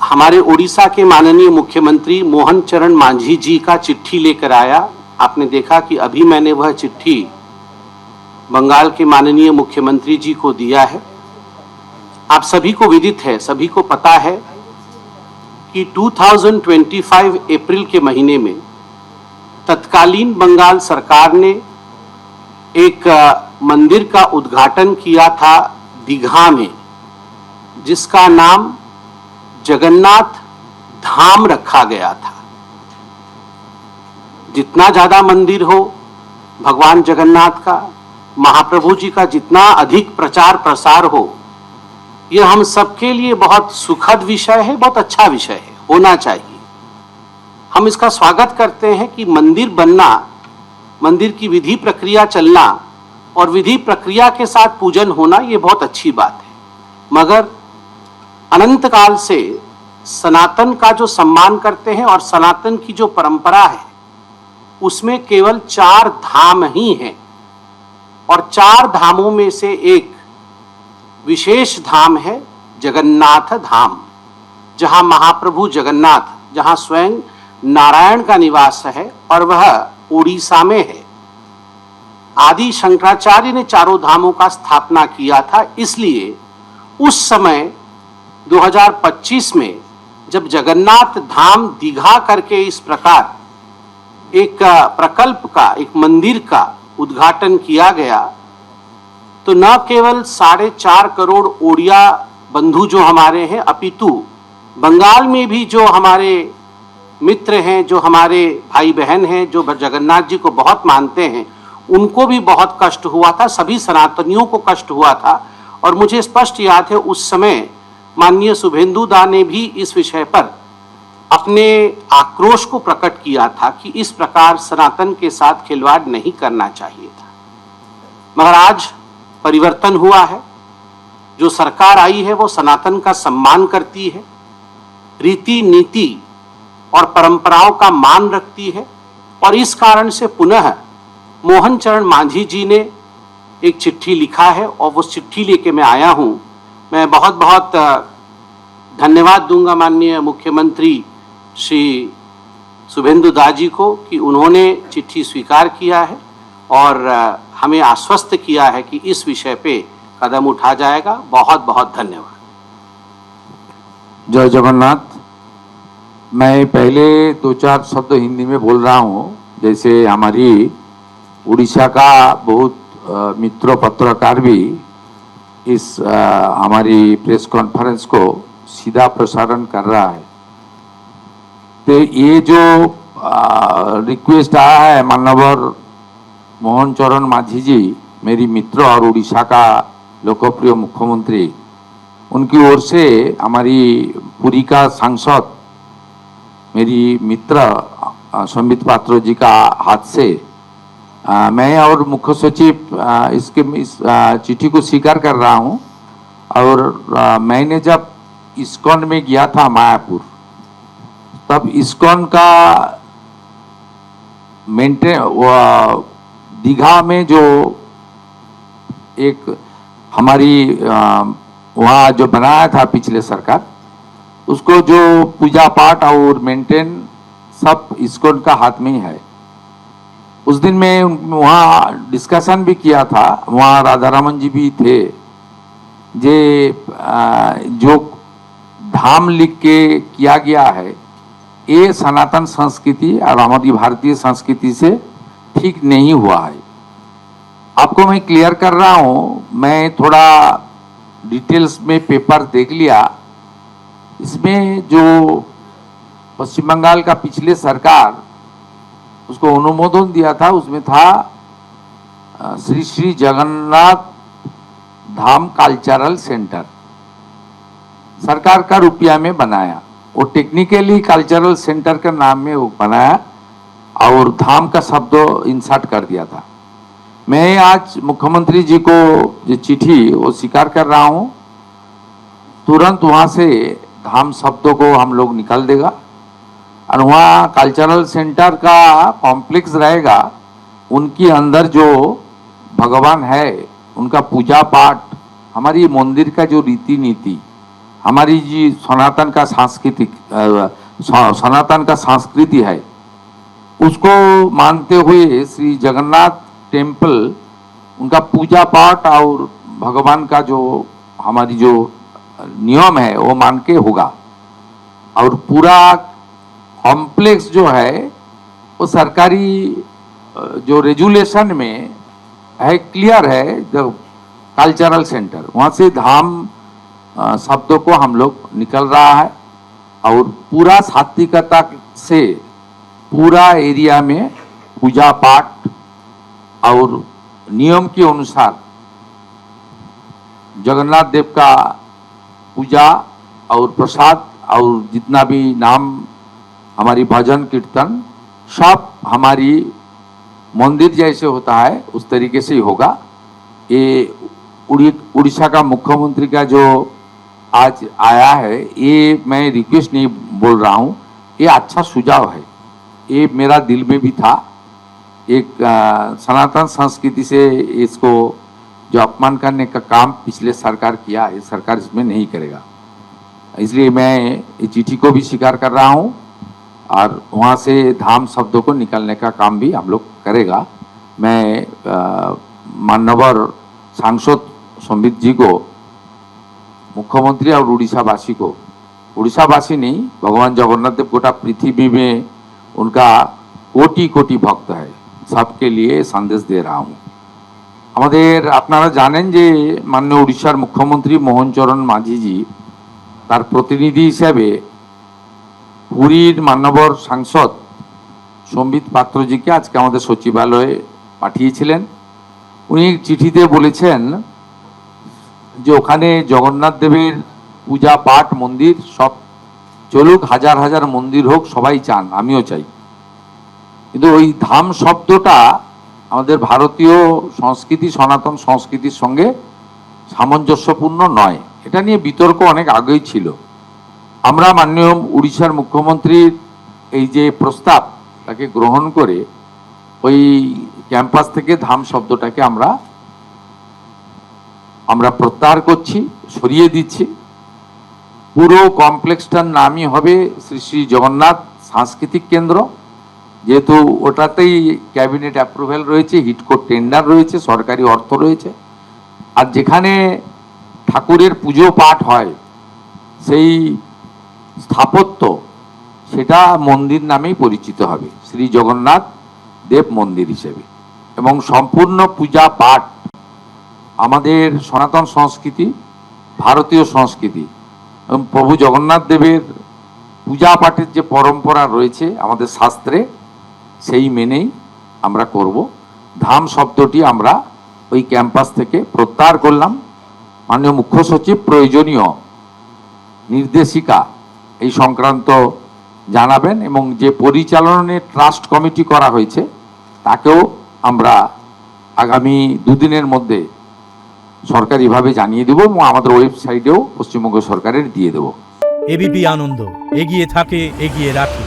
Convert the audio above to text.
हमारे उड़ीसा के माननीय मुख्यमंत्री मोहन चरण मांझी जी का चिट्ठी लेकर आया। आपने देखा कि अभी मैंने वह चिट्ठी बंगाल के माननीय मुख्यमंत्री जी को दिया है। आप सभी को विदित है, सभी को पता है कि 2025 अप्रैल के महीने में तत्कालीन बंगाल सरकार ने एक मंदिर का उद्घाटन किया था दीघा में, जिसका नाम जगन्नाथ धाम रखा गया था। जितना ज्यादा मंदिर हो भगवान जगन्नाथ का, महाप्रभु जी का जितना अधिक प्रचार प्रसार हो, यह हम सबके लिए बहुत सुखद विषय है, बहुत अच्छा विषय है, होना चाहिए। हम इसका स्वागत करते हैं कि मंदिर बनना, मंदिर की विधि प्रक्रिया चलना और विधि प्रक्रिया के साथ पूजन होना, ये बहुत अच्छी बात है। मगर अनंत काल से सनातन का जो सम्मान करते हैं और सनातन की जो परंपरा है, उसमें केवल 4 धाम ही हैं और 4 धामों में से एक विशेष धाम है जगन्नाथ धाम, जहां महाप्रभु जगन्नाथ, जहां स्वयं नारायण का निवास है और वह उड़ीसा में है। आदि शंकराचार्य ने चारों धामों का स्थापना किया था। इसलिए उस समय 2025 में जब जगन्नाथ धाम दीघा करके इस प्रकार एक प्रकल्प का, एक मंदिर का उद्घाटन किया गया, तो न केवल 4.5 करोड़ ओडिया बंधु जो हमारे हैं, अपितु बंगाल में भी जो हमारे मित्र हैं, जो हमारे भाई बहन हैं, जो जगन्नाथ जी को बहुत मानते हैं, उनको भी बहुत कष्ट हुआ था, सभी सनातनियों को कष्ट हुआ था। और मुझे स्पष्ट याद है उस समय माननीय शुभेंदु दा ने भी इस विषय पर अपने आक्रोश को प्रकट किया था कि इस प्रकार सनातन के साथ खिलवाड़ नहीं करना चाहिए था। मगर आज परिवर्तन हुआ है, जो सरकार आई है वो सनातन का सम्मान करती है, रीति नीति और परंपराओं का मान रखती है। और इस कारण से पुनः मोहन चरण मांझी जी ने एक चिट्ठी लिखा है और वो चिट्ठी लेके मैं आया हूं। मैं बहुत बहुत धन्यवाद दूंगा माननीय मुख्यमंत्री श्री शुभेंदु दा जी को कि उन्होंने चिट्ठी स्वीकार किया है और हमें आश्वस्त किया है कि इस विषय पे कदम उठा जाएगा। बहुत बहुत धन्यवाद। जय जगन्नाथ। मैं पहले 2-4 शब्द हिंदी में बोल रहा हूँ। जैसे हमारी उड़ीसा का बहुत मित्र पत्रकार भी इस हमारी प्रेस कॉन्फ्रेंस को सीधा प्रसारण कर रहा है, तो ये जो रिक्वेस्ट आया है माननीय मोहन चरण मांझी जी, मेरी मित्र और उड़ीसा का लोकप्रिय मुख्यमंत्री, उनकी ओर से हमारी पुरी का सांसद मेरी मित्र संबित पात्र जी का हाथ से मैं और मुख्य सचिव इस चिट्ठी को स्वीकार कर रहा हूं। और मैंने जब इस्कॉन में गया था मायापुर, तब इस्कॉन का दीघा में जो एक हमारी वहाँ जो बनाया था पिछले सरकार, उसको जो पूजा पाठ और मेंटेन सब इस्कॉन का हाथ में ही है। उस दिन मैं वहाँ डिस्कशन भी किया था, वहाँ राधारमन जी भी थे। जो धाम लिख के किया गया है, ये सनातन संस्कृति और हमारी भारतीय संस्कृति से ठीक नहीं हुआ है। आपको मैं क्लियर कर रहा हूँ, मैं थोड़ा डिटेल्स में पेपर देख लिया। इसमें जो पश्चिम बंगाल का पिछले सरकार उसको अनुमोदन दिया था, उसमें था श्री श्री जगन्नाथ धाम कल्चरल सेंटर, सरकार का रुपया में बनाया। वो टेक्निकली कल्चरल सेंटर का नाम में वो बनाया और धाम का शब्द इंसर्ट कर दिया था। मैं आज मुख्यमंत्री जी को जो चिट्ठी वो स्वीकार कर रहा हूँ, तुरंत वहाँ से धाम शब्दों को हम लोग निकाल देगा और वहाँ कल्चरल सेंटर का कॉम्प्लेक्स रहेगा। उनके अंदर जो भगवान है, उनका पूजा पाठ, हमारी मंदिर का जो रीति नीति, हमारी जी सनातन का सांस्कृतिक सनातन का संस्कृति है, उसको मानते हुए श्री जगन्नाथ टेम्पल उनका पूजा पाठ और भगवान का जो हमारी जो नियम है वो मान के होगा। और पूरा कॉम्प्लेक्स जो है वो सरकारी जो रेजुलेशन में है, क्लियर है, जो कल्चरल सेंटर वहाँ से धाम शब्दों को हम लोग निकल रहा है और पूरा सात्विकता से पूरा एरिया में पूजा पाठ और नियम के अनुसार जगन्नाथ देव का पूजा और प्रसाद और जितना भी नाम हमारी भजन कीर्तन सब हमारी मंदिर जैसे होता है उस तरीके से ही होगा। ये उड़ीसा का मुख्यमंत्री का जो आज आया है, ये मैं रिक्वेस्ट नहीं बोल रहा हूँ, ये अच्छा सुझाव है, ये मेरा दिल में भी था। एक सनातन संस्कृति से इसको जो अपमान करने का काम पिछले सरकार किया, ये सरकार इसमें नहीं करेगा। इसलिए मैं ये चिट्ठी को भी स्वीकार कर रहा हूँ और वहाँ से धाम शब्दों को निकालने का काम भी हम लोग करेगा। मैं माननीय सांसद संबित जी को, मुख्यमंत्री और उड़ीसावासी को, उड़ीसावासी नहीं, भगवान जगन्नाथ देव गोटा पृथ्वी में उनका कोटि कोटि भक्त है, सबके लिए संदेश दे रहा हूँ। আমাদের আপনারা জানেন যে মাননীয় উড়িষ্যার মুখ্যমন্ত্রী মোহন চরণ মাঝিজি তার প্রতিনিধি হিসেবে পুরীর মান্যবর সাংসদ সম্বিত পাত্রজিকে আজকে আমাদের সচিবালয়ে পাঠিয়েছিলেন। উনি চিঠিতে বলেছেন যে ওখানে জগন্নাথ দেবের পূজা পাঠ মন্দির সব চলুক, হাজার হাজার মন্দির হোক, সবাই চান, আমিও চাই, কিন্তু ওই ধাম শব্দটা আমাদের ভারতীয় সংস্কৃতি সনাতন সংস্কৃতির সঙ্গে সামঞ্জস্যপূর্ণ নয়। এটা নিয়ে বিতর্ক অনেক আগেই ছিল। আমরা মাননীয় উড়িষ্যার মুখ্যমন্ত্রীর এই যে প্রস্তাব তাকে গ্রহণ করে ওই ক্যাম্পাস থেকে ধাম শব্দটাকে আমরা প্রত্যাহার করছি, সরিয়ে দিচ্ছি। পুরো কমপ্লেক্সটার নামই হবে শ্রী শ্রী জগন্নাথ সাংস্কৃতিক কেন্দ্র। যেহেতু ওটাতেই ক্যাবিনেট অ্যাপ্রুভ্যাল রয়েছে, হিটকোর টেন্ডার রয়েছে, সরকারি অর্থ রয়েছে, আর যেখানে ঠাকুরের পুজো পাঠ হয় সেই স্থাপত্য সেটা মন্দির নামেই পরিচিত হবে, শ্রী জগন্নাথ দেব মন্দির হিসেবে। এবং সম্পূর্ণ পূজা পাঠ আমাদের সনাতন সংস্কৃতি, ভারতীয় সংস্কৃতি এবং প্রভু জগন্নাথ দেবের পূজা পাঠের যে পরম্পরা রয়েছে আমাদের শাস্ত্রে, সেই মেনেই আমরা করব। ধাম শব্দটি আমরা ওই ক্যাম্পাস থেকে প্রত্যাহার করলাম। মাননীয় মুখ্য সচিব প্রয়োজনীয় নির্দেশিকা এই সংক্রান্ত জানাবেন এবং যে পরিচালনের ট্রাস্ট কমিটি করা হয়েছে তাকেও আমরা আগামী দুদিনের মধ্যে সরকারিভাবে জানিয়ে দেব এবং আমাদের ওয়েবসাইটেও পশ্চিমবঙ্গ সরকারের দিয়ে দেব। এবিপি আনন্দ, এগিয়ে থাকে, এগিয়ে রাখে।